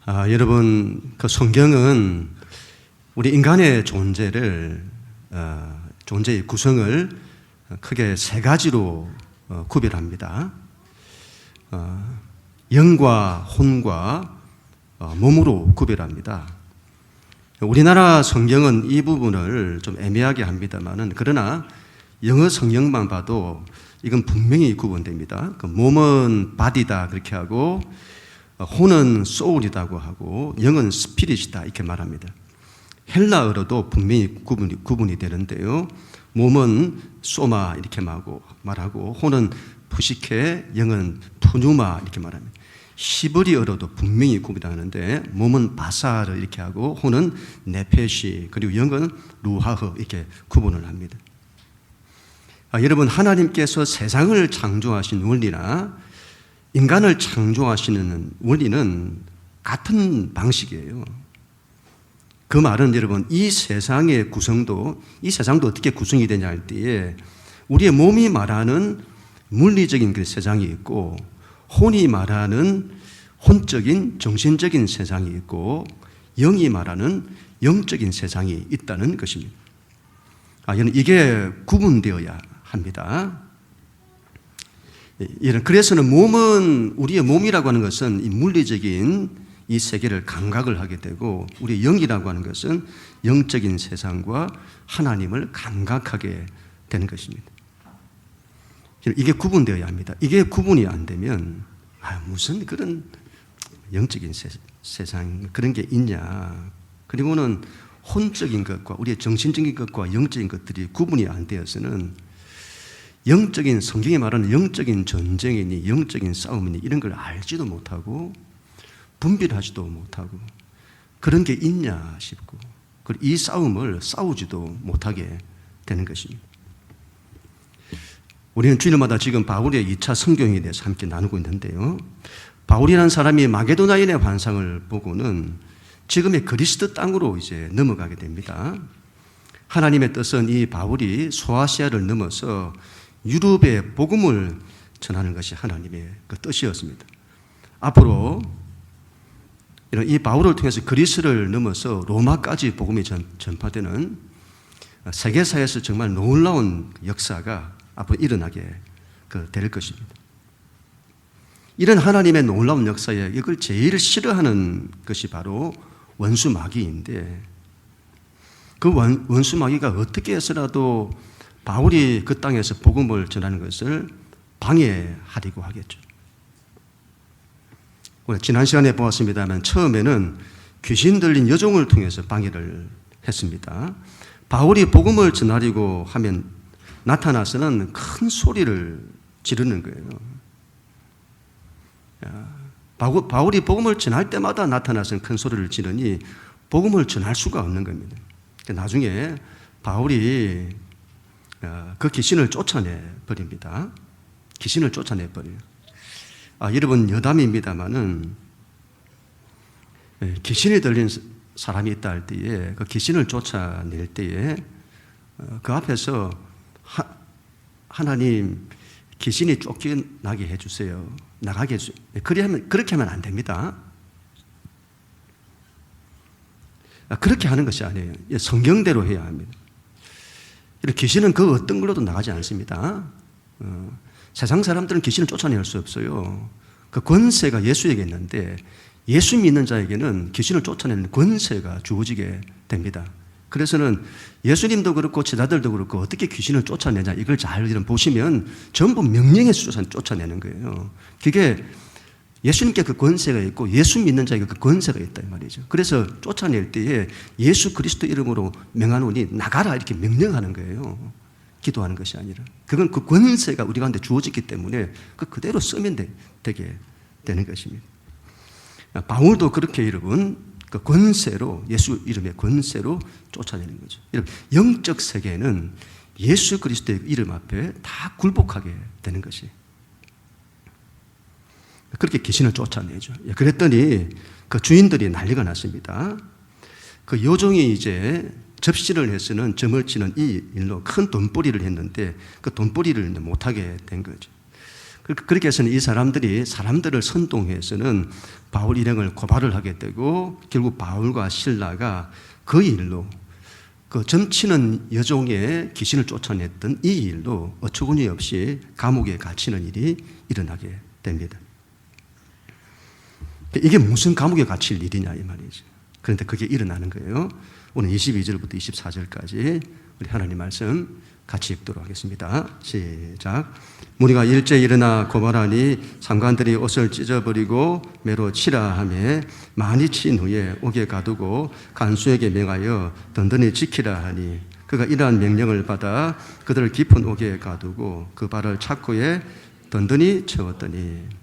여러분, 그 성경은 우리 인간의 존재의 구성을 크게 세 가지로 구별합니다. 영과 혼과 몸으로 구별합니다. 우리나라 성경은 이 부분을 좀 애매하게 합니다만은, 그러나 영어 성경만 봐도 이건 분명히 구분됩니다. 그 몸은 body다 그렇게 하고, 혼은 soul이라고 하고, 영은 spirit이다 이렇게 말합니다. 헬라어로도 분명히 구분이 되는데요. 몸은 소마 이렇게 말하고, 혼은 푸시케, 영은 푸뉴마 이렇게 말합니다. 히브리어로도 분명히 구분하는데, 몸은 바사르 이렇게 하고, 혼은 네페시, 그리고 영은 루하흐 이렇게 구분을 합니다. 여러분, 하나님께서 세상을 창조하신 원리나 인간을 창조하시는 원리는 같은 방식이에요. 그 말은 여러분, 이 세상도 어떻게 구성이 되냐 할 때에, 우리의 몸이 말하는 물리적인 그 세상이 있고, 혼이 말하는 혼적인 정신적인 세상이 있고, 영이 말하는 영적인 세상이 있다는 것입니다. 이게 구분되어야 합니다. 그래서는 우리의 몸이라고 하는 것은 이 물리적인 이 세계를 감각을 하게 되고, 우리의 영이라고 하는 것은 영적인 세상과 하나님을 감각하게 되는 것입니다. 이게 구분되어야 합니다. 이게 구분이 안 되면 무슨 그런 영적인 세상 그런 게 있냐, 그리고는 혼적인 것과 우리의 정신적인 것과 영적인 것들이 구분이 안 되어서는 영적인, 성경이 말하는 영적인 전쟁이니 영적인 싸움이니 이런 걸 알지도 못하고 분별하지도 못하고, 그런 게 있냐 싶고, 그리고 이 싸움을 싸우지도 못하게 되는 것입니다. 우리는 주일마다 지금 바울의 2차 성경에 대해서 함께 나누고 있는데요. 바울이라는 사람이 마게도나인의 환상을 보고는 지금의 그리스도 땅으로 이제 넘어가게 됩니다. 하나님의 뜻은 이 바울이 소아시아를 넘어서 유럽의 복음을 전하는 것이 하나님의 그 뜻이었습니다. 앞으로 이 바울을 통해서 그리스를 넘어서 로마까지 복음이 전파되는 세계사에서 정말 놀라운 역사가 앞으로 일어나게 될 것입니다. 이런 하나님의 놀라운 역사에 이걸 제일 싫어하는 것이 바로 원수 마귀인데, 그 원수 마귀가 어떻게 해서라도 바울이 그 땅에서 복음을 전하는 것을 방해하려고 하겠죠. 지난 시간에 보았습니다만, 처음에는 귀신 들린 여종을 통해서 방해를 했습니다. 바울이 복음을 전하려고 하면 나타나서는 큰 소리를 지르는 거예요. 바울이 복음을 전할 때마다 나타나서는 큰 소리를 지르니 복음을 전할 수가 없는 겁니다. 나중에 바울이 그 귀신을 쫓아내 버립니다. 귀신을 쫓아내 버려요. 여러분, 여담입니다만은, 귀신이 들린 사람이 있다 할 때에, 그 귀신을 쫓아낼 때에 그 앞에서 하나님, 귀신이 쫓겨나게 해주세요, 나가게 해주세요, 그렇게 하면 안 됩니다. 그렇게 하는 것이 아니에요. 성경대로 해야 합니다. 귀신은 그 어떤 걸로도 나가지 않습니다. 세상 사람들은 귀신을 쫓아낼 수 없어요. 그 권세가 예수에게 있는데, 예수 믿는 자에게는 귀신을 쫓아내는 권세가 주어지게 됩니다. 그래서는 예수님도 그렇고 제자들도 그렇고 어떻게 귀신을 쫓아내냐, 이걸 잘 보시면 전부 명령에서 쫓아내는 거예요. 그게 예수님께 그 권세가 있고 예수 믿는 자에게 그 권세가 있다 이 말이죠. 그래서 쫓아낼 때에 예수 그리스도 이름으로 명하노니 나가라 이렇게 명령하는 거예요. 기도하는 것이 아니라. 그건 그 권세가 우리 가운데 주어졌기 때문에 그대로 쓰면 되게 되는 것입니다. 바울도 그렇게 여러분, 그 권세로, 예수 이름의 권세로 쫓아내는 거죠. 여러분, 영적 세계는 예수 그리스도의 이름 앞에 다 굴복하게 되는 것이. 그렇게 귀신을 쫓아내죠. 그랬더니 그 주인들이 난리가 났습니다. 그 여종이 이제 접시를 해서는 점을 치는 이 일로 큰 돈벌이를 했는데 그 돈벌이를 못하게 된 거죠. 그렇게 해서는 이 사람들이 사람들을 선동해서는 바울 일행을 고발을 하게 되고 결국 바울과 실라가 그 일로 그 점치는 여종의 귀신을 쫓아냈던 이 일로 어처구니 없이 감옥에 갇히는 일이 일어나게 됩니다. 이게 무슨 감옥에 갇힐 일이냐 이 말이죠. 그런데 그게 일어나는 거예요. 오늘 22절부터 24절까지 우리 하나님 말씀 같이 읽도록 하겠습니다. 시작. 무리가 일제 일어나 고발하니 상관들이 옷을 찢어버리고 매로 치라 하며 많이 친 후에 옥에 가두고 간수에게 명하여 든든히 지키라 하니 그가 이러한 명령을 받아 그들을 깊은 옥에 가두고 그 발을 착고에 든든히 채웠더니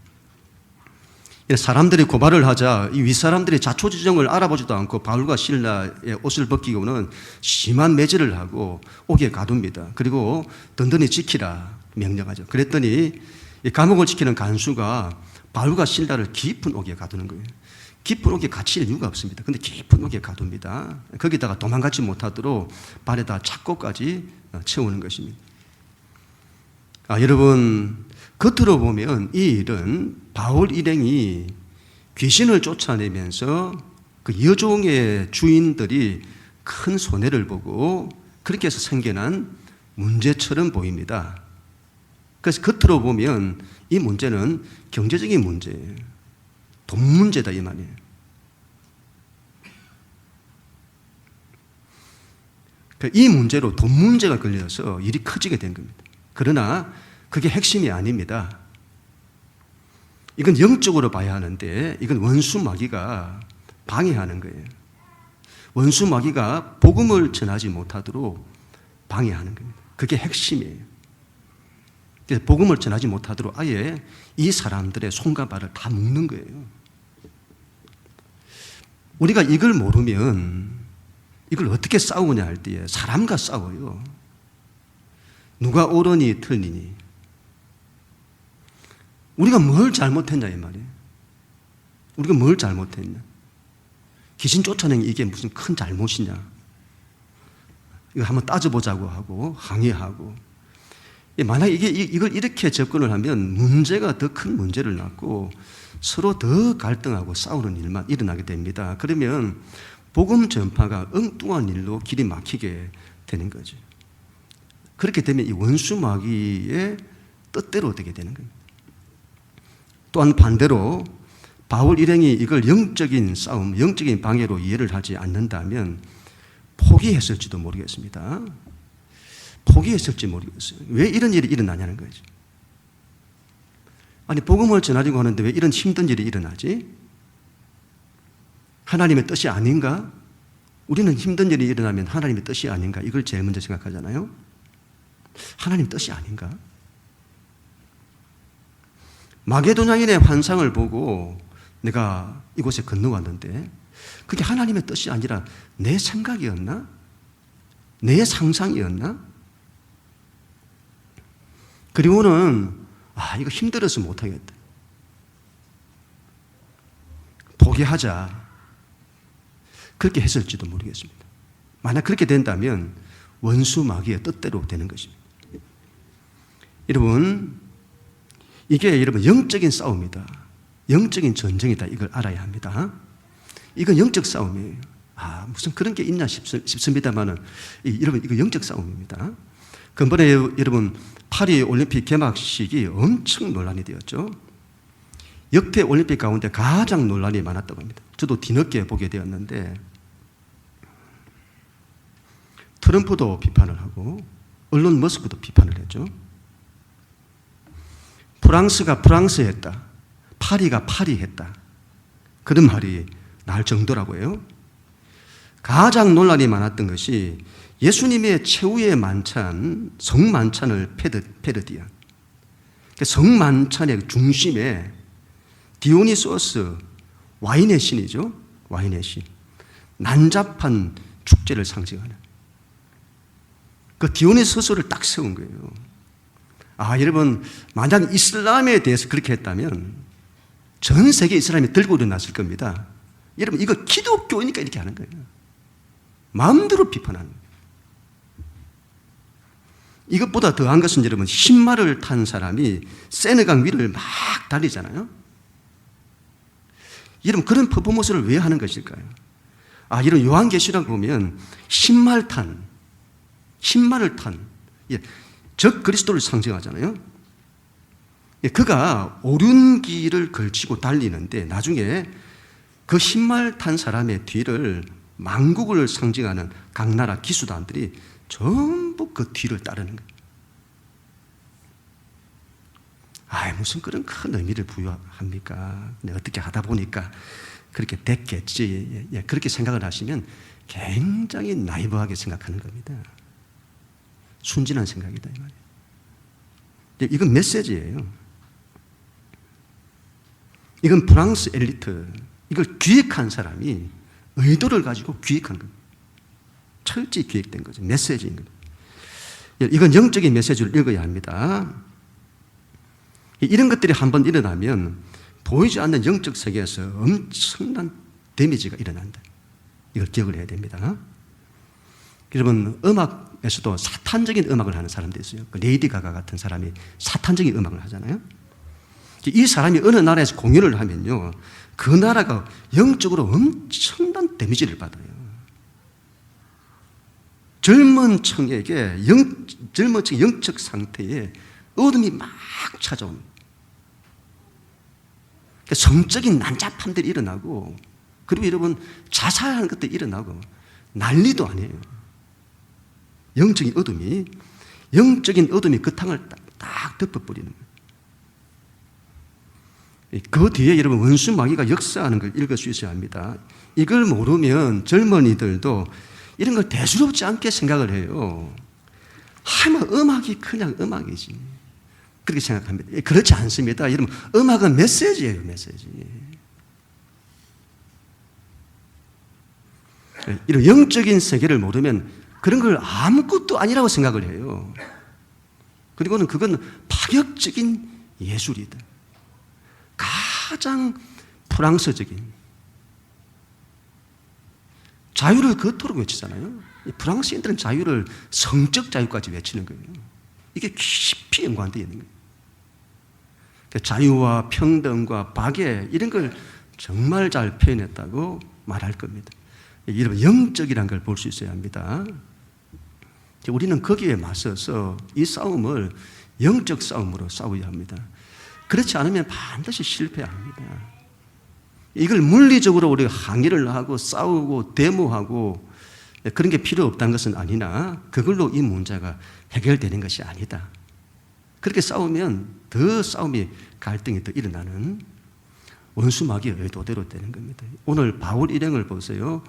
사람들이 고발을 하자 이 윗사람들이 자초지종을 알아보지도 않고 바울과 실라의 옷을 벗기고는 심한 매질을 하고 옥에 가둡니다. 그리고 든든히 지키라 명령하죠. 그랬더니 이 감옥을 지키는 간수가 바울과 실라를 깊은 옥에 가두는 거예요. 깊은 옥에 갇힐 이유가 없습니다. 근데 깊은 옥에 가둡니다. 거기다가 도망가지 못하도록 발에다 착고까지 채우는 것입니다. 여러분 겉으로 보면 이 일은 바울 일행이 귀신을 쫓아내면서 그 여종의 주인들이 큰 손해를 보고 그렇게 해서 생겨난 문제처럼 보입니다. 그래서 겉으로 보면 이 문제는 경제적인 문제예요. 돈 문제다 이 말이에요. 이 문제로 돈 문제가 걸려서 일이 커지게 된 겁니다. 그러나 그게 핵심이 아닙니다. 이건 영적으로 봐야 하는데 이건 원수 마귀가 방해하는 거예요. 원수 마귀가 복음을 전하지 못하도록 방해하는 겁니다. 그게 핵심이에요. 그래서 복음을 전하지 못하도록 아예 이 사람들의 손과 발을 다 묶는 거예요. 우리가 이걸 모르면 이걸 어떻게 싸우냐 할 때에 사람과 싸워요. 누가 옳으니 틀리니. 우리가 뭘 잘못했냐 이 말이에요. 우리가 뭘 잘못했냐. 귀신 쫓아내는 이게 무슨 큰 잘못이냐. 이거 한번 따져보자고 하고 항의하고. 만약에 이걸 이렇게 접근을 하면 문제가 더 큰 문제를 낳고 서로 더 갈등하고 싸우는 일만 일어나게 됩니다. 그러면 복음 전파가 엉뚱한 일로 길이 막히게 되는 거죠. 그렇게 되면 이 원수 마귀의 뜻대로 되게 되는 겁니다. 또한 반대로 바울 일행이 이걸 영적인 싸움, 영적인 방해로 이해를 하지 않는다면 포기했을지도 모르겠습니다. 포기했을지 모르겠어요. 왜 이런 일이 일어나냐는 거죠. 아니 복음을 전하려고 하는데 왜 이런 힘든 일이 일어나지? 하나님의 뜻이 아닌가? 우리는 힘든 일이 일어나면 하나님의 뜻이 아닌가? 이걸 제일 먼저 생각하잖아요. 하나님 뜻이 아닌가? 마게도냐인의 환상을 보고 내가 이곳에 건너왔는데 그게 하나님의 뜻이 아니라 내 생각이었나? 내 상상이었나? 그리고는 이거 힘들어서 못하겠다. 포기하자. 그렇게 했을지도 모르겠습니다. 만약 그렇게 된다면 원수 마귀의 뜻대로 되는 것입니다. 여러분, 이게 여러분 영적인 싸움이다. 영적인 전쟁이다. 이걸 알아야 합니다. 이건 영적 싸움이에요. 무슨 그런 게 있나 싶습니다만은 여러분 이거 영적 싸움입니다. 근본에 여러분 파리 올림픽 개막식이 엄청 논란이 되었죠. 역대 올림픽 가운데 가장 논란이 많았다고 합니다. 저도 뒤늦게 보게 되었는데 트럼프도 비판을 하고 언론 머스크도 비판을 했죠. 프랑스가 프랑스 했다. 파리가 파리 했다. 그런 말이 나올 정도라고 해요. 가장 논란이 많았던 것이 예수님의 최후의 만찬, 성만찬을 패러디한 성만찬의 중심에 디오니소스, 와인의 신이죠. 와인의 신. 난잡한 축제를 상징하는 그 디오니소스를 딱 세운 거예요. 여러분, 만약 이슬람에 대해서 그렇게 했다면 전 세계 이슬람이 들고 일어났을 겁니다. 여러분, 이거 기독교니까 이렇게 하는 거예요. 마음대로 비판하는 거예요. 이것보다 더한 것은 여러분, 흰말을 탄 사람이 세느강 위를 막 달리잖아요. 여러분, 그런 퍼포먼스를 왜 하는 것일까요? 이런 요한계시록 보면 흰말을 탄 적 그리스도를 상징하잖아요. 그가 오륜 길을 걸치고 달리는데 나중에 그 흰말 탄 사람의 뒤를 만국을 상징하는 각 나라 기수단들이 전부 그 뒤를 따르는 거예요. 무슨 그런 큰 의미를 부여합니까? 어떻게 하다 보니까 그렇게 됐겠지. 그렇게 생각을 하시면 굉장히 나이브하게 생각하는 겁니다. 순진한 생각이다 이 말이에요. 이건 메시지예요. 이건 프랑스 엘리트, 이걸 기획한 사람이 의도를 가지고 기획한 겁니다. 철저히 기획된 거죠. 메시지인 겁니다. 이건 영적인 메시지를 읽어야 합니다. 이런 것들이 한번 일어나면 보이지 않는 영적 세계에서 엄청난 데미지가 일어난다. 이걸 기억을 해야 됩니다. 여러분, 음악에서도 사탄적인 음악을 하는 사람도 있어요. 레이디 가가 같은 사람이 사탄적인 음악을 하잖아요. 이 사람이 어느 나라에서 공연을 하면요, 그 나라가 영적으로 엄청난 데미지를 받아요. 젊은 층에게 젊은 층 영적 상태에 어둠이 막 찾아옵니다. 성적인 난잡함들이 일어나고, 그리고 여러분 자살하는 것도 일어나고 난리도 아니에요. 영적인 어둠이 그 땅을 딱 덮어버리는 거예요. 그 뒤에 여러분 원수 마귀가 역사하는 걸 읽을 수 있어야 합니다. 이걸 모르면 젊은이들도 이런 걸 대수롭지 않게 생각을 해요. 음악이 그냥 음악이지, 그렇게 생각합니다. 그렇지 않습니다. 여러분, 음악은 메시지예요. 메시지. 이런 영적인 세계를 모르면 그런 걸 아무것도 아니라고 생각을 해요. 그리고는 그건 파격적인 예술이다. 가장 프랑스적인 자유를 그토록 외치잖아요. 프랑스인들은 자유를 성적 자유까지 외치는 거예요. 이게 깊이 연관되어 있는 거예요. 자유와 평등과 박애, 이런 걸 정말 잘 표현했다고 말할 겁니다. 이런 영적이라는 걸 볼 수 있어야 합니다. 우리는 거기에 맞서서 이 싸움을 영적 싸움으로 싸워야 합니다. 그렇지 않으면 반드시 실패합니다. 이걸 물리적으로 우리가 항의를 하고 싸우고 데모하고 그런 게 필요 없다는 것은 아니나, 그걸로 이 문제가 해결되는 것이 아니다. 그렇게 싸우면 더 싸움이, 갈등이 더 일어나는 원수 마귀의 의도대로 되는 겁니다. 오늘 바울 일행을 보세요.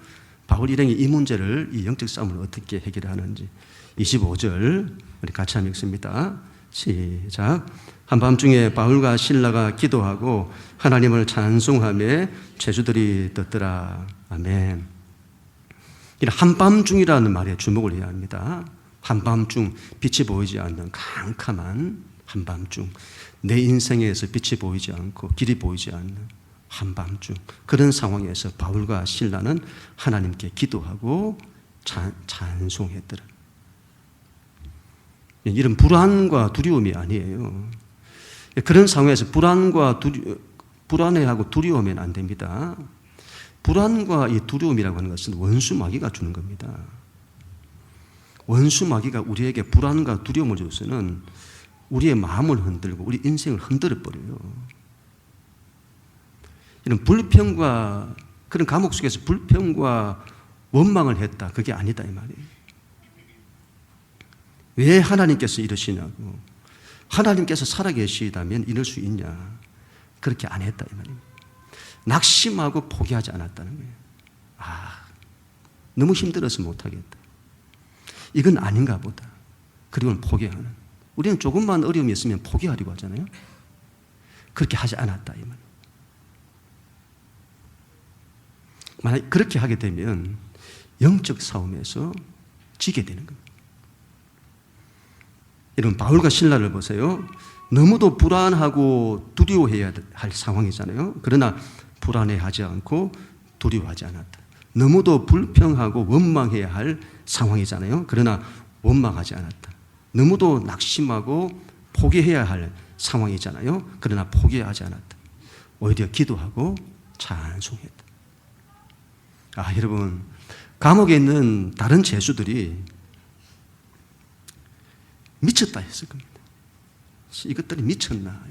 바울 일행이 이 문제를, 이 영적 싸움을 어떻게 해결하는지 25절 우리 같이 한번 읽습니다. 시작. 한밤중에 바울과 실라가 기도하고 하나님을 찬송하며 죄수들이 듣더라. 아멘. 이런 한밤중이라는 말에 주목을 해야 합니다. 한밤중, 빛이 보이지 않는 캄캄한 한밤중, 내 인생에서 빛이 보이지 않고 길이 보이지 않는 한밤중, 그런 상황에서 바울과 실라는 하나님께 기도하고 찬송했더라. 이런 불안과 두려움이 아니에요. 그런 상황에서 불안해하고 두려우면 안 됩니다. 불안과 이 두려움이라고 하는 것은 원수 마귀가 주는 겁니다. 원수 마귀가 우리에게 불안과 두려움을 줘서는 우리의 마음을 흔들고 우리 인생을 흔들어 버려요. 이런 불평과, 그런 감옥 속에서 불평과 원망을 했다, 그게 아니다 이 말이에요. 왜 하나님께서 이러시냐고, 하나님께서 살아계시다면 이럴 수 있냐, 그렇게 안 했다 이 말이에요. 낙심하고 포기하지 않았다는 거예요. 너무 힘들어서 못하겠다, 이건 아닌가 보다, 그리고는 포기하는. 우리는 조금만 어려움이 있으면 포기하려고 하잖아요. 그렇게 하지 않았다 이 말이에요. 만약 그렇게 하게 되면 영적 싸움에서 지게 되는 겁니다. 여러분, 바울과 실라를 보세요. 너무도 불안하고 두려워해야 할 상황이잖아요. 그러나 불안해하지 않고 두려워하지 않았다. 너무도 불평하고 원망해야 할 상황이잖아요. 그러나 원망하지 않았다. 너무도 낙심하고 포기해야 할 상황이잖아요. 그러나 포기하지 않았다. 오히려 기도하고 찬송했다. 여러분, 감옥에 있는 다른 죄수들이 미쳤다 했을 겁니다. 이것들이 미쳤나.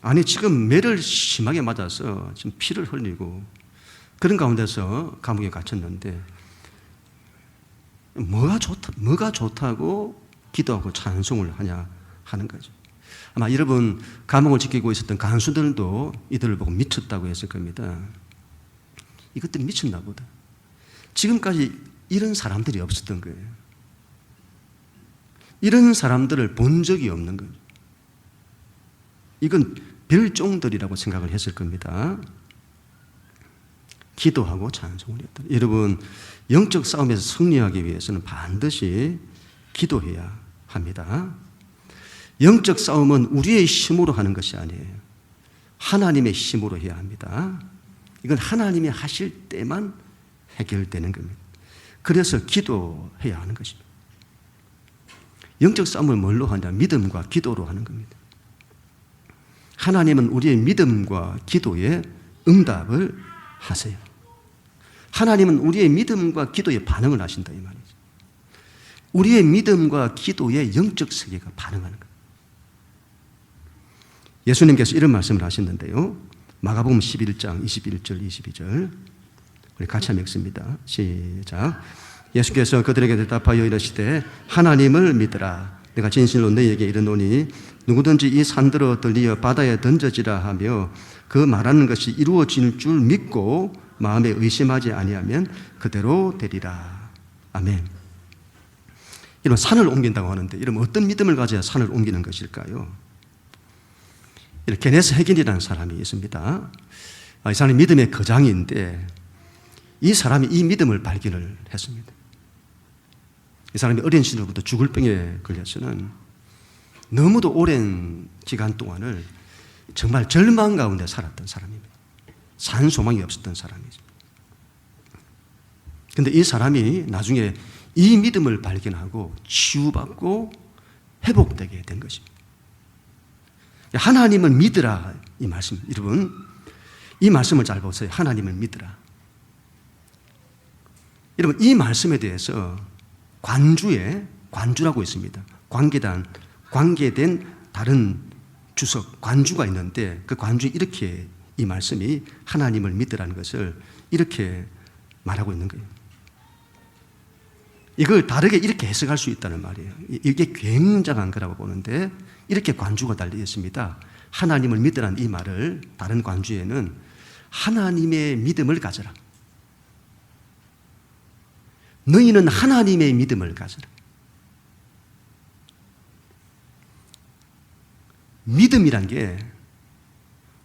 아니, 지금 매를 심하게 맞아서 지금 피를 흘리고 그런 가운데서 감옥에 갇혔는데 뭐가 좋다고 기도하고 찬송을 하냐 하는 거죠. 아마 여러분 감옥을 지키고 있었던 간수들도 이들을 보고 미쳤다고 했을 겁니다. 이것들이 미쳤나 보다. 지금까지 이런 사람들이 없었던 거예요. 이런 사람들을 본 적이 없는 거예요. 이건 별종들이라고 생각을 했을 겁니다. 기도하고 찬송을 했다. 여러분, 영적 싸움에서 승리하기 위해서는 반드시 기도해야 합니다. 영적 싸움은 우리의 힘으로 하는 것이 아니에요. 하나님의 힘으로 해야 합니다. 이건 하나님이 하실 때만 해결되는 겁니다. 그래서 기도해야 하는 것입니다. 영적 싸움을 뭘로 하냐? 믿음과 기도로 하는 겁니다. 하나님은 우리의 믿음과 기도에 응답을 하세요. 하나님은 우리의 믿음과 기도에 반응을 하신다 이 말이죠. 우리의 믿음과 기도에 영적 세계가 반응하는 거예요. 예수님께서 이런 말씀을 하셨는데요. 마가복음 11장 21절 22절 우리 같이 한번 읽습니다. 시작. 예수께서 그들에게 대답하여 이르시되 하나님을 믿으라. 내가 진실로 너희에게 이르노니 누구든지 이 산들어 들리어 바다에 던져지라 하며 그 말하는 것이 이루어질 줄 믿고 마음에 의심하지 아니하면 그대로 되리라. 아멘. 이런 산을 옮긴다고 하는데 이러면 어떤 믿음을 가져야 산을 옮기는 것일까요? 게네스 해긴이라는 사람이 있습니다. 이 사람이 믿음의 거장인데 이 사람이 이 믿음을 발견을 했습니다. 이 사람이 어린 시절부터 죽을 병에 걸려서는 너무도 오랜 기간 동안을 정말 절망 가운데 살았던 사람입니다. 산 소망이 없었던 사람이죠. 그런데 이 사람이 나중에 이 믿음을 발견하고 치유받고 회복되게 된 것입니다. 하나님을 믿으라 이 말씀, 여러분 이 말씀을 잘 보세요. 하나님을 믿으라. 여러분 이 말씀에 대해서 관주라고 있습니다. 관계된 다른 주석, 관주가 있는데 그 관주에 이렇게 이 말씀이 하나님을 믿으라는 것을 이렇게 말하고 있는 거예요. 이걸 다르게 이렇게 해석할 수 있다는 말이에요. 이게 굉장한 거라고 보는데 이렇게 관주가 달려 있습니다. 하나님을 믿으라는 이 말을 다른 관주에는 하나님의 믿음을 가져라. 너희는 하나님의 믿음을 가져라. 믿음이란 게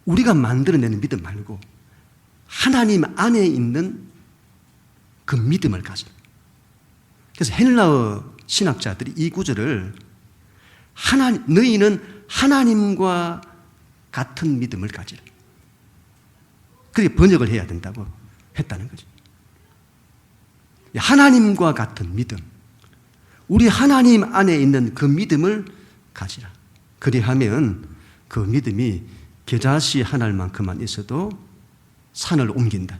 우리가 만들어내는 믿음 말고 하나님 안에 있는 그 믿음을 가져라. 그래서 헬라어 신학자들이 이 구절을 너희는 하나님과 같은 믿음을 가지라. 그렇게 번역을 해야 된다고 했다는 거죠. 하나님과 같은 믿음. 우리 하나님 안에 있는 그 믿음을 가지라. 그리하면 그 믿음이 겨자씨 한 알만큼만 있어도 산을 옮긴다.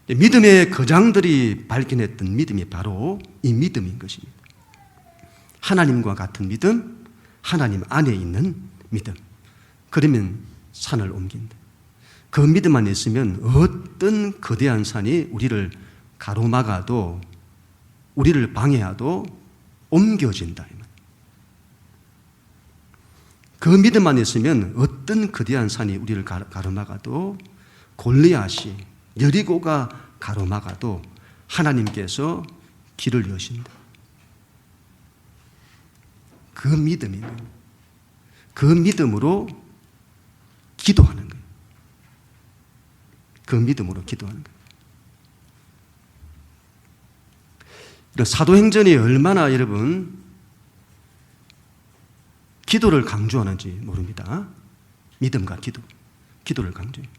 믿음의 거장들이 발견했던 믿음이 바로 이 믿음인 것입니다. 하나님과 같은 믿음, 하나님 안에 있는 믿음. 그러면 산을 옮긴다. 그 믿음만 있으면 어떤 거대한 산이 우리를 가로막아도 우리를 방해하도 옮겨진다. 그 믿음만 있으면 어떤 거대한 산이 우리를 가로막아도 골리앗이 여리고가 가로막아도 하나님께서 길을 여신다. 그 믿음이에요. 그 믿음으로 기도하는 거예요. 그 믿음으로 기도하는 거예요. 사도행전이 얼마나 여러분 기도를 강조하는지 모릅니다. 믿음과 기도를 강조해요.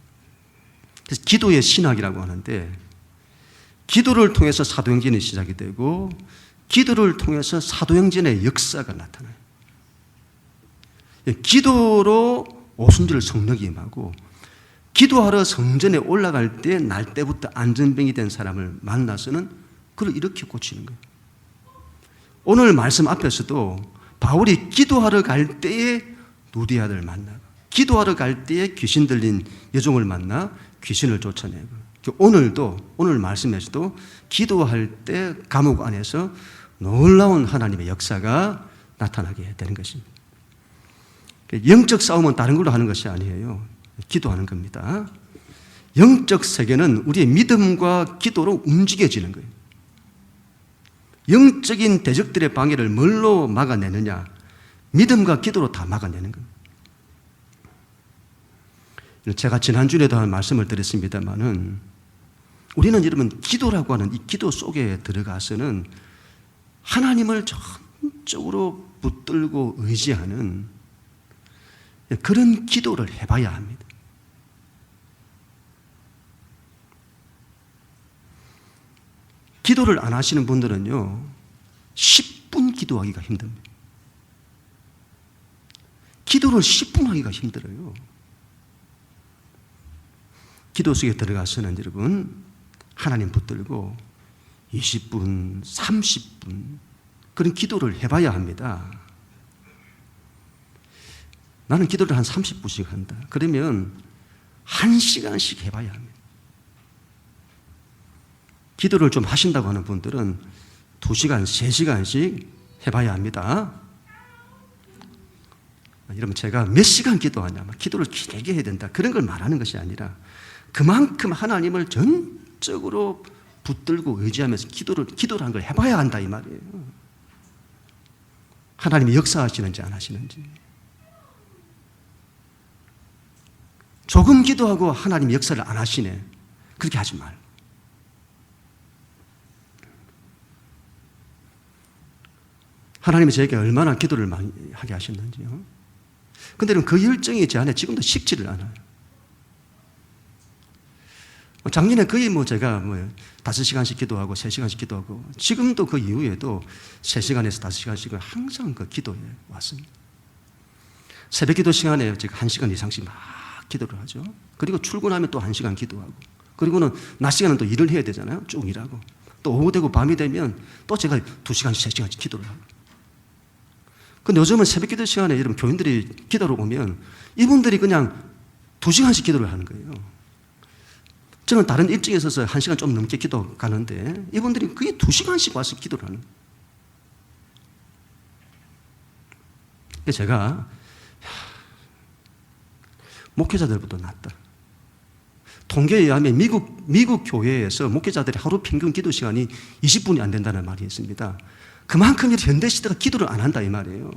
그래서 기도의 신학이라고 하는데 기도를 통해서 사도행전이 시작이 되고 기도를 통해서 사도행전의 역사가 나타나요. 기도로 오순절 성령이 임하고 기도하러 성전에 올라갈 때 날 때부터 안전병이 된 사람을 만나서는 그를 이렇게 고치는 거예요. 오늘 말씀 앞에서도 바울이 기도하러 갈 때에 누디아를 만나고 기도하러 갈 때에 귀신 들린 여종을 만나 귀신을 쫓아내고 오늘 말씀에서도 기도할 때 감옥 안에서 놀라운 하나님의 역사가 나타나게 되는 것입니다. 영적 싸움은 다른 걸로 하는 것이 아니에요. 기도하는 겁니다. 영적 세계는 우리의 믿음과 기도로 움직여지는 거예요. 영적인 대적들의 방해를 뭘로 막아내느냐? 믿음과 기도로 다 막아내는 겁니다. 제가 지난주에도 한 말씀을 드렸습니다만은 우리는 여러분 기도라고 하는 이 기도 속에 들어가서는 하나님을 전적으로 붙들고 의지하는 그런 기도를 해봐야 합니다. 기도를 안 하시는 분들은요 10분 기도하기가 힘듭니다. 기도를 10분 하기가 힘들어요. 기도 속에 들어가서는 여러분 하나님 붙들고 20분, 30분 그런 기도를 해봐야 합니다. 나는 기도를 한 30분씩 한다. 그러면 1시간씩 해봐야 합니다. 기도를 좀 하신다고 하는 분들은 2시간, 3시간씩 해봐야 합니다. 여러분 제가 몇 시간 기도하냐, 기도를 길게 해야 된다 그런 걸 말하는 것이 아니라 그만큼 하나님을 전적으로 붙들고 의지하면서 기도를 한 걸 해봐야 한다 이 말이에요. 하나님이 역사하시는지 안 하시는지. 조금 기도하고 하나님이 역사를 안 하시네. 그렇게 하지 말. 하나님이 저에게 얼마나 기도를 많이 하게 하셨는지요. 근데 그 열정이 제 안에 지금도 식지를 않아요. 작년에 거의 제가 5시간씩 기도하고 3시간씩 기도하고 지금도 그 이후에도 3시간에서 5시간씩을 항상 그 기도에 왔습니다. 새벽 기도 시간에 제가 1시간 이상씩 막 기도를 하죠. 그리고 출근하면 또 1시간 기도하고 그리고는 낮 시간은 또 일을 해야 되잖아요. 쭉 일하고 또 오후 되고 밤이 되면 또 제가 2시간씩 3시간씩 기도를 하고. 근데 요즘은 새벽 기도 시간에 여러분 교인들이 기도로 오면 이분들이 그냥 2시간씩 기도를 하는 거예요. 저는 다른 일정에 있어서 1시간 좀 넘게 기도 가는데 이분들이 거의 2시간씩 와서 기도를 하는 거예요. 제가 목회자들보다 낫다. 통계에 의하면 미국 교회에서 목회자들이 하루 평균 기도 시간이 20분이 안 된다는 말이 있습니다. 그만큼 현대시대가 기도를 안 한다 이 말이에요.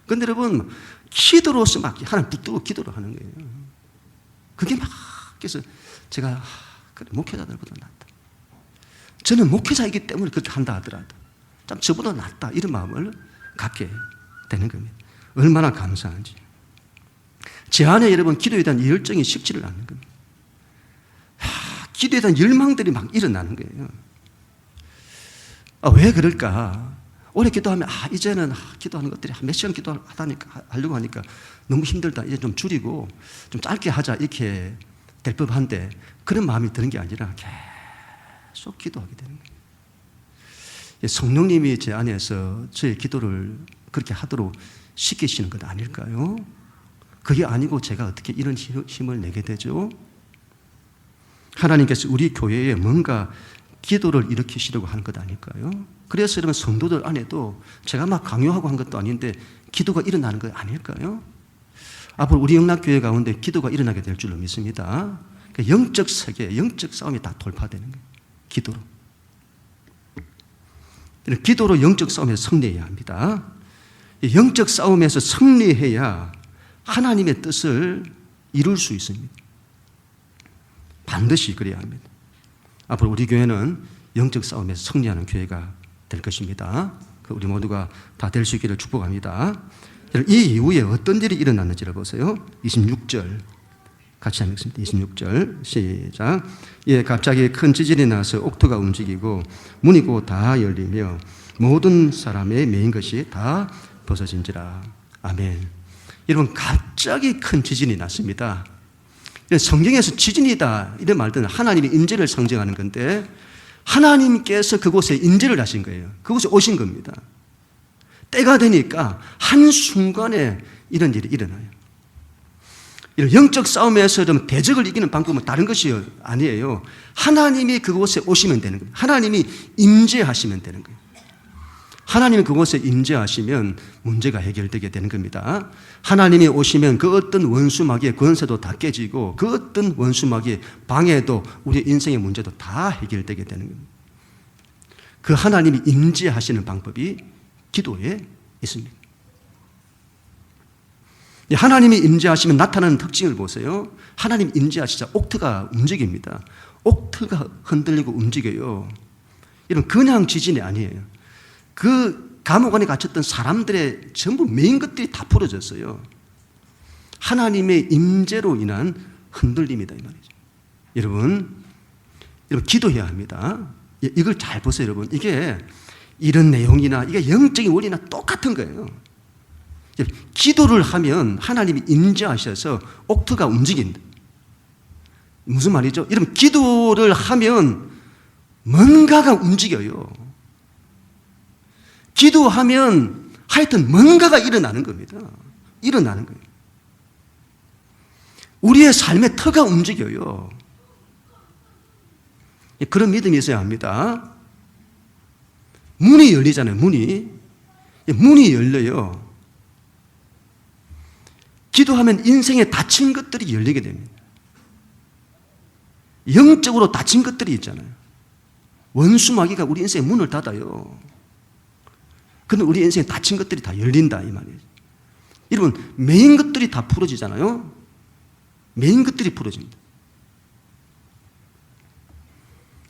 그런데 여러분 기도로서 막 하나님 붙들고 기도를 하는 거예요. 그게 막 그래서 제가 그래, 목회자들보다 낫다. 저는 목회자이기 때문에 그렇게 한다 하더라도 참 저보다 낫다 이런 마음을 갖게 되는 겁니다. 얼마나 감사한지. 제 안에 여러분 기도에 대한 열정이 식지를 않는 겁니다. 기도에 대한 열망들이 막 일어나는 거예요. 왜 그럴까? 오래 기도하면 이제는 기도하는 것들이 몇 시간 하려고 하니까 너무 힘들다. 이제 좀 줄이고 좀 짧게 하자 이렇게 될 법한데 그런 마음이 드는 게 아니라 계속 기도하게 되는 거예요. 성령님이 제 안에서 저의 기도를 그렇게 하도록 시키시는 것 아닐까요? 그게 아니고 제가 어떻게 이런 힘을 내게 되죠? 하나님께서 우리 교회에 뭔가 기도를 일으키시려고 하는 것 아닐까요? 그래서 여러분 성도들 안에도 제가 막 강요하고 한 것도 아닌데 기도가 일어나는 것 아닐까요? 앞으로 우리 영락교회 가운데 기도가 일어나게 될 줄로 믿습니다. 영적 세계, 영적 싸움이 다 돌파되는 거예요. 기도로. 기도로 영적 싸움에서 승리해야 합니다. 영적 싸움에서 승리해야 하나님의 뜻을 이룰 수 있습니다. 반드시 그래야 합니다. 앞으로 우리 교회는 영적 싸움에서 승리하는 교회가 될 것입니다. 우리 모두가 다 될 수 있기를 축복합니다. 이 이후에 어떤 일이 일어났는지를 보세요. 26절 같이 한번 읽습니다. 26절 시작. 예, 갑자기 큰 지진이 나서 옥토가 움직이고 문이 곧 다 열리며 모든 사람의 메인 것이 다 벗어진지라. 아멘. 여러분, 갑자기 큰 지진이 났습니다. 성경에서 지진이다 이런 말들은 하나님의 임재를 상징하는 건데 하나님께서 그곳에 임재를 하신 거예요. 그곳에 오신 겁니다. 때가 되니까 한순간에 이런 일이 일어나요. 이런 영적 싸움에서 좀 대적을 이기는 방법은 다른 것이 아니에요. 하나님이 그곳에 오시면 되는 거예요. 하나님이 임재하시면 되는 거예요. 하나님이 그곳에 임재하시면 문제가 해결되게 되는 겁니다. 하나님이 오시면 그 어떤 원수마귀의 권세도 다 깨지고 그 어떤 원수마귀의 방해도 우리 인생의 문제도 다 해결되게 되는 겁니다. 그 하나님이 임재하시는 방법이 기도에 있습니다. 하나님이 임재하시면 나타나는 특징을 보세요. 하나님이 임재하시자 옥토가 움직입니다. 옥토가 흔들리고 움직여요. 이런 그냥 지진이 아니에요. 그 감옥 안에 갇혔던 사람들의 전부 메인 것들이 다 풀어졌어요. 하나님의 임재로 인한 흔들림이다 이 말이죠. 여러분 기도해야 합니다. 이걸 잘 보세요, 여러분. 이게 이런 내용이나 이게 영적인 원리나 똑같은 거예요. 기도를 하면 하나님이 임재하셔서 옥토가 움직인다. 무슨 말이죠? 여러분, 기도를 하면 뭔가가 움직여요. 기도하면 하여튼 뭔가가 일어나는 겁니다. 일어나는 거예요. 우리의 삶의 터가 움직여요. 그런 믿음이 있어야 합니다. 문이 열리잖아요. 문이 열려요. 기도하면 인생에 닫힌 것들이 열리게 됩니다. 영적으로 닫힌 것들이 있잖아요. 원수마귀가 우리 인생에 문을 닫아요. 그런데 우리 인생에 닫힌 것들이 다 열린다 이 말이에요. 여러분, 메인 것들이 다 풀어지잖아요. 메인 것들이 풀어집니다.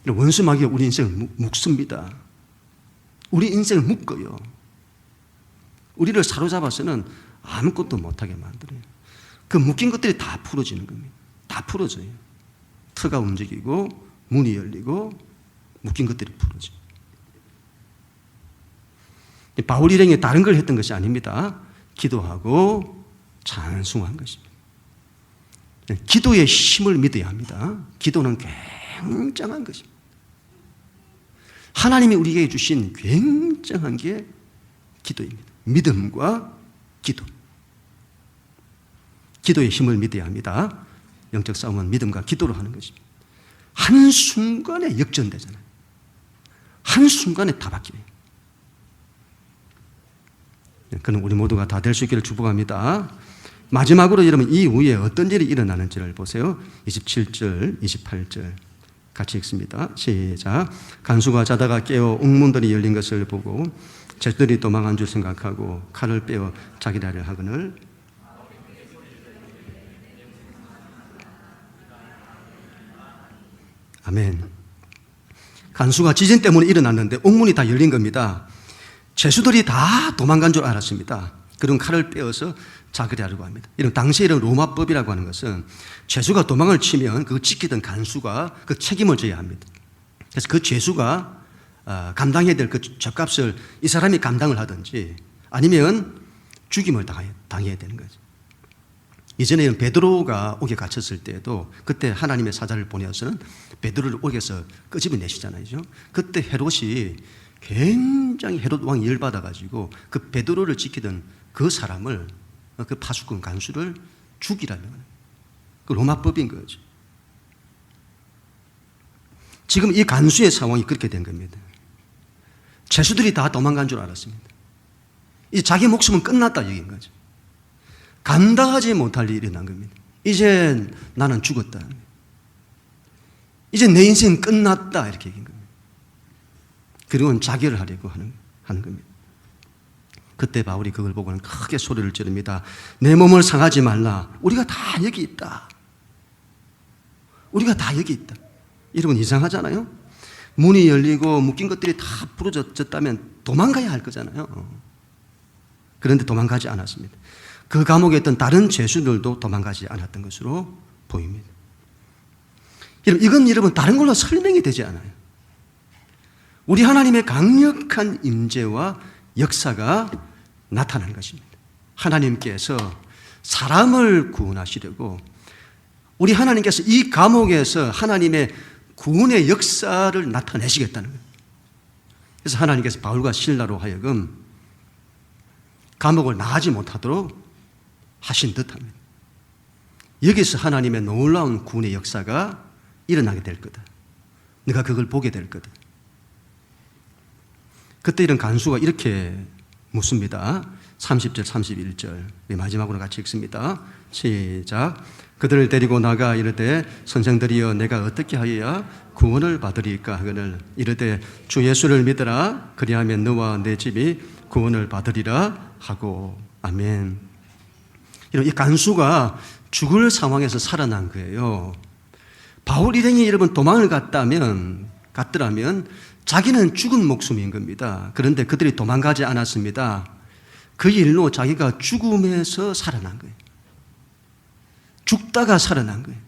원수마귀가 우리 인생을 묶습니다. 우리 인생을 묶어요. 우리를 사로잡아서는 아무것도 못하게 만들어요. 그 묶인 것들이 다 풀어지는 겁니다. 다 풀어져요. 터가 움직이고 문이 열리고 묶인 것들이 풀어져요. 바울 일행이 다른 걸 했던 것이 아닙니다. 기도하고 찬송한 것입니다. 기도의 힘을 믿어야 합니다. 기도는 굉장한 것입니다. 하나님이 우리에게 주신 굉장한 게 기도입니다. 믿음과 기도. 기도의 힘을 믿어야 합니다. 영적 싸움은 믿음과 기도로 하는 것입니다. 한순간에 역전되잖아요. 한순간에 다 바뀌어요. 그는 우리 모두가 다 될 수 있기를 축복합니다. 마지막으로 여러분 이 후에 어떤 일이 일어나는지를 보세요. 27절, 28절 같이 읽습니다. 시작. 간수가 자다가 깨어 옥문들이 열린 것을 보고 제수들이 도망한 줄 생각하고 칼을 빼어 자기 다리를 하거늘 아멘. 간수가 지진 때문에 일어났는데 옥문이 다 열린 겁니다. 죄수들이 다 도망간 줄 알았습니다. 그런 칼을 빼어서 자기를 하려고 합니다. 이런 당시에 이런 로마법이라고 하는 것은 죄수가 도망을 치면 그 지키던 간수가 그 책임을 져야 합니다. 그래서 그 죄수가 감당해야 될 그 죗값을 이 사람이 감당을 하든지 아니면 죽임을 당해야 되는 거죠. 이전에 베드로가 옥에 갇혔을 때도 그때 하나님의 사자를 보내어서는 베드로를 옥에서 끄집어내시잖아요. 그때 헤롯이 굉장히 헤롯 왕이 열받아가지고 그 베드로를 지키던 그 사람을 그 파수꾼 간수를 죽이라는 거예요. 그 로마법인 거죠. 지금 이 간수의 상황이 그렇게 된 겁니다. 죄수들이 다 도망간 줄 알았습니다. 이제 자기 목숨은 끝났다 얘기인 거죠. 감당하지 못할 일이 일어난 겁니다. 이제 나는 죽었다. 이제 내 인생 끝났다 이렇게 얘기한 겁니다. 그리고는 자결을 하려고 하는 겁니다. 그때 바울이 그걸 보고는 크게 소리를 지릅니다. 내 몸을 상하지 말라. 우리가 다 여기 있다. 우리가 다 여기 있다. 여러분 이상하잖아요. 문이 열리고 묶인 것들이 다 풀어졌다면 도망가야 할 거잖아요. 그런데 도망가지 않았습니다. 그 감옥에 있던 다른 죄수들도 도망가지 않았던 것으로 보입니다. 이건 다른 걸로 설명이 되지 않아요. 우리 하나님의 강력한 임재와 역사가 나타난 것입니다. 하나님께서 사람을 구원하시려고 우리 하나님께서 이 감옥에서 하나님의 구원의 역사를 나타내시겠다는 거예요. 그래서 하나님께서 바울과 실라로 하여금 감옥을 나가지 못하도록 하신 듯합니다. 여기서 하나님의 놀라운 구원의 역사가 일어나게 될 거다. 네가 그걸 보게 될 거다. 그때 이런 간수가 이렇게 묻습니다. 30절 31절 마지막으로 같이 읽습니다. 시작. 그들을 데리고 나가 이르되 선생들이여 내가 어떻게 하여야 구원을 받으리까 하거늘 이르되 주 예수를 믿으라 그리하면 너와 내 집이 구원을 받으리라 하고. 아멘. 이 간수가 죽을 상황에서 살아난 거예요. 바울 일행이 여러분 도망을 갔더라면 자기는 죽은 목숨인 겁니다. 그런데 그들이 도망가지 않았습니다. 그 일로 자기가 죽음에서 살아난 거예요. 죽다가 살아난 거예요.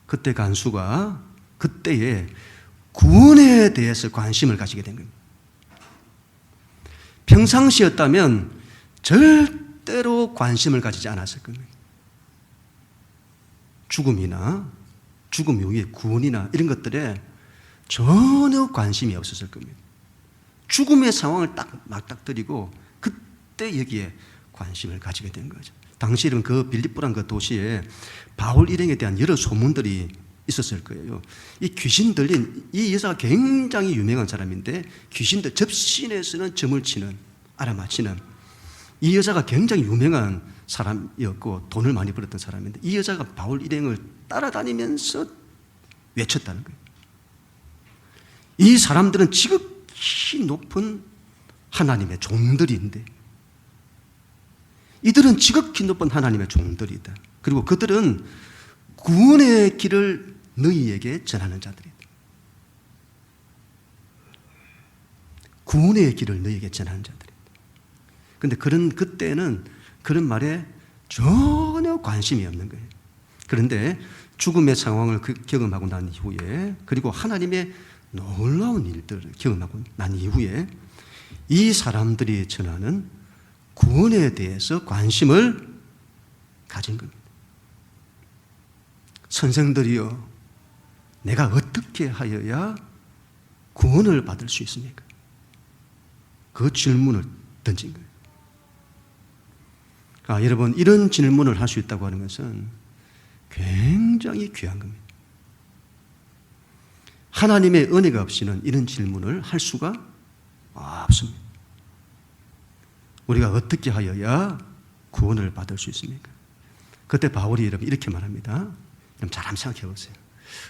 그때 간수가 그때에 구원에 대해서 관심을 가지게 된 겁니다. 평상시였다면 절대로 관심을 가지지 않았을 겁니다. 죽음이나 죽음 이후의 구원이나 이런 것들에 전혀 관심이 없었을 겁니다. 죽음의 상황을 딱 맞닥뜨리고 그때 여기에 관심을 가지게 된 거죠. 당시에는 그 빌립보란 그 도시에 바울 일행에 대한 여러 소문들이 있었을 거예요. 이 귀신 들린 이 여자가 굉장히 유명한 사람인데 귀신들 접신에서는 점을 치는 알아맞히는 이 여자가 굉장히 유명한 사람이었고 돈을 많이 벌었던 사람인데 이 여자가 바울 일행을 따라다니면서 외쳤다는 거예요. 이 사람들은 지극히 높은 하나님의 종들인데 이들은 지극히 높은 하나님의 종들이다. 그리고 그들은 구원의 길을 너희에게 전하는 자들이다. 구원의 길을 너희에게 전하는 자들이다. 그런데 그때는 그런 말에 전혀 관심이 없는 거예요. 그런데 죽음의 상황을 경험하고 난 이후에 그리고 하나님의 놀라운 일들을 경험하고 난 이후에 이 사람들이 전하는 구원에 대해서 관심을 가진 겁니다. 선생들이여 내가 어떻게 하여야 구원을 받을 수 있습니까? 그 질문을 던진 거예요. 여러분 이런 질문을 할 수 있다고 하는 것은 굉장히 귀한 겁니다. 하나님의 은혜가 없이는 이런 질문을 할 수가 없습니다. 우리가 어떻게 하여야 구원을 받을 수 있습니까? 그때 바울이 여러분 이렇게 말합니다. 여러분 잘 한번 생각해 보세요.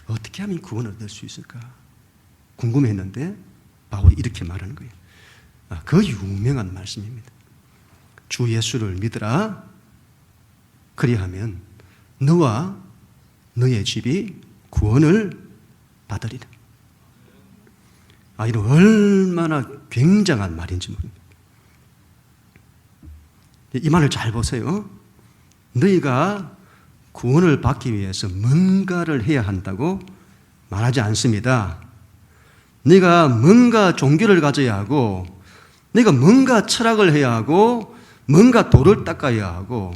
어떻게 하면 구원을 얻을 수 있을까? 궁금했는데 바울이 이렇게 말하는 거예요. 그 유명한 말씀입니다. 주 예수를 믿으라. 그리하면 너와 너의 집이 구원을 받으리라. 이런 얼마나 굉장한 말인지 모릅니다. 이 말을 잘 보세요. 너희가 구원을 받기 위해서 뭔가를 해야 한다고 말하지 않습니다. 네가 뭔가 종교를 가져야 하고 네가 뭔가 철학을 해야 하고 뭔가 도를 닦아야 하고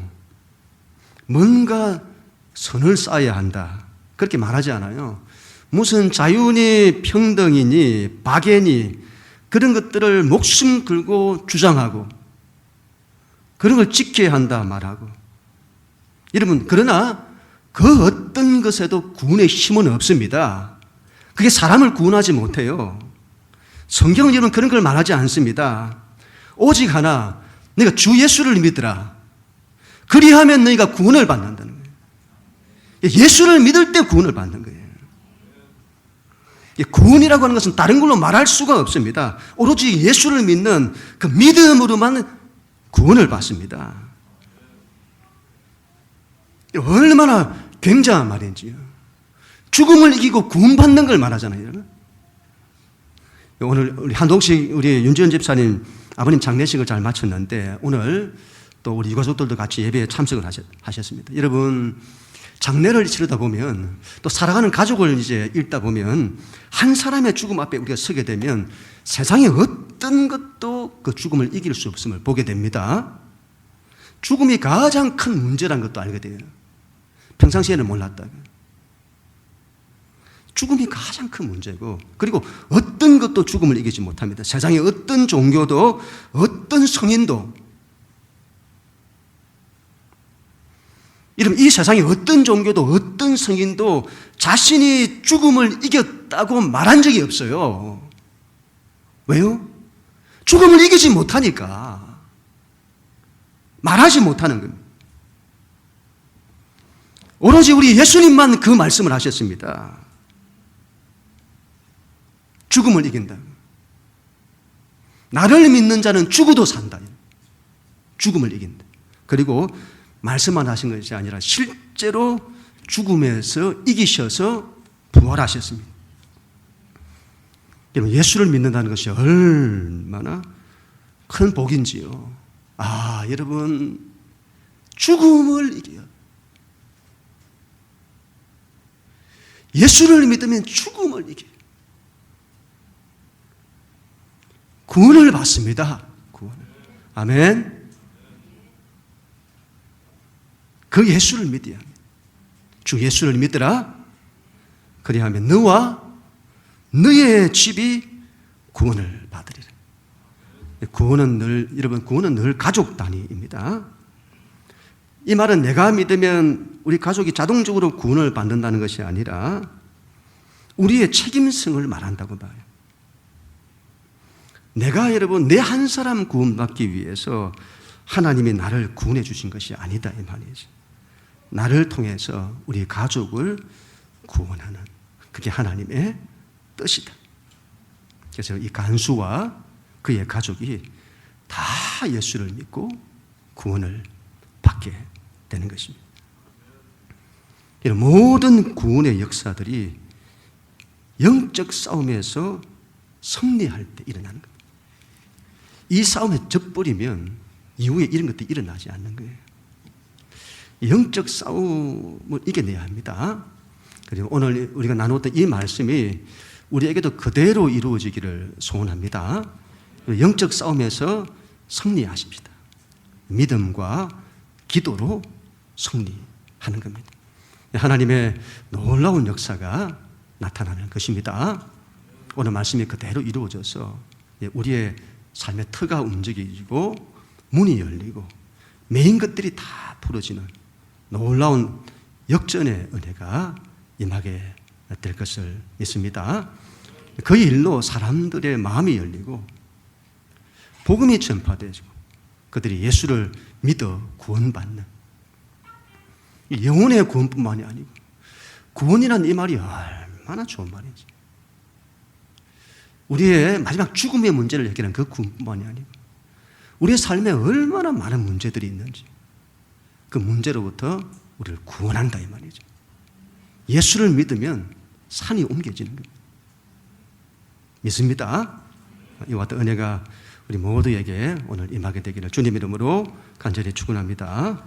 뭔가 선을 쌓아야 한다. 그렇게 말하지 않아요. 무슨 자유니 평등이니 박애니 그런 것들을 목숨 걸고 주장하고 그런 걸 지켜야 한다 말하고. 여러분 그러나 그 어떤 것에도 구원의 힘은 없습니다. 그게 사람을 구원하지 못해요. 성경은 여러분 그런 걸 말하지 않습니다. 오직 하나 너희가 주 예수를 믿으라. 그리하면 너희가 구원을 받는다는 거예요. 예수를 믿을 때 구원을 받는 거예요. 구원이라고 하는 것은 다른 걸로 말할 수가 없습니다. 오로지 예수를 믿는 그 믿음으로만 구원을 받습니다. 얼마나 굉장한 말인지요. 죽음을 이기고 구원받는 걸 말하잖아요. 오늘 우리 한동식 우리 윤지현 집사님 아버님 장례식을 잘 마쳤는데 오늘 또 우리 유가족들도 같이 예배에 참석을 하셨습니다. 여러분 장례를 치르다 보면 또 살아가는 가족을 이제 읽다 보면 한 사람의 죽음 앞에 우리가 서게 되면 세상의 어떤 것도 그 죽음을 이길 수 없음을 보게 됩니다. 죽음이 가장 큰 문제라는 것도 알게 돼요. 평상시에는 몰랐다가. 죽음이 가장 큰 문제고, 그리고 어떤 것도 죽음을 이기지 못합니다. 세상의 어떤 종교도 어떤 성인도, 이 세상의 어떤 종교도 어떤 성인도 자신이 죽음을 이겼다고 말한 적이 없어요. 왜요? 죽음을 이기지 못하니까. 말하지 못하는 겁니다. 오로지 우리 예수님만 그 말씀을 하셨습니다. 죽음을 이긴다. 나를 믿는 자는 죽어도 산다. 죽음을 이긴다. 그리고 말씀만 하신 것이 아니라 실제로 죽음에서 이기셔서 부활하셨습니다. 여러분, 예수를 믿는다는 것이 얼마나 큰 복인지요. 여러분, 죽음을 이겨요. 예수를 믿으면 죽음을 이겨요. 구원을 받습니다. 구원을. 아멘. 그 예수를 믿어야 합니다. 주 예수를 믿으라. 그리하면 너와 너의 집이 구원을 받으리라. 구원은 늘 가족 단위입니다. 이 말은 내가 믿으면 우리 가족이 자동적으로 구원을 받는다는 것이 아니라 우리의 책임성을 말한다고 봐요. 내가 여러분 내 한 사람 구원받기 위해서 하나님이 나를 구원해 주신 것이 아니다 이 말이죠. 나를 통해서 우리 가족을 구원하는 그게 하나님의 뜻이다. 그래서 이 간수와 그의 가족이 다 예수를 믿고 구원을 받게 되는 것입니다. 이런 모든 구원의 역사들이 영적 싸움에서 승리할 때 일어나는 겁니다. 이 싸움에 져버리면 이후에 이런 것들이 일어나지 않는 거예요. 영적 싸움을 이겨내야 합니다. 그리고 오늘 우리가 나누었던 이 말씀이 우리에게도 그대로 이루어지기를 소원합니다. 영적 싸움에서 승리하십시다. 믿음과 기도로 승리하는 겁니다. 하나님의 놀라운 역사가 나타나는 것입니다. 오늘 말씀이 그대로 이루어져서 우리의 삶의 터가 움직이고 문이 열리고 메인 것들이 다 풀어지는 놀라운 역전의 은혜가 임하게 될 것을 믿습니다. 그 일로 사람들의 마음이 열리고 복음이 전파되고 그들이 예수를 믿어 구원받는 영혼의 구원뿐만이 아니고 구원이라는 이 말이 얼마나 좋은 말인지 우리의 마지막 죽음의 문제를 해결하는 그 구원뿐만이 아니고 우리의 삶에 얼마나 많은 문제들이 있는지 그 문제로부터 우리를 구원한다 이 말이죠. 예수를 믿으면 산이 옮겨지는 겁니다. 믿습니다. 이와 같은 은혜가 우리 모두에게 오늘 임하게 되기를 주님 이름으로 간절히 축원합니다.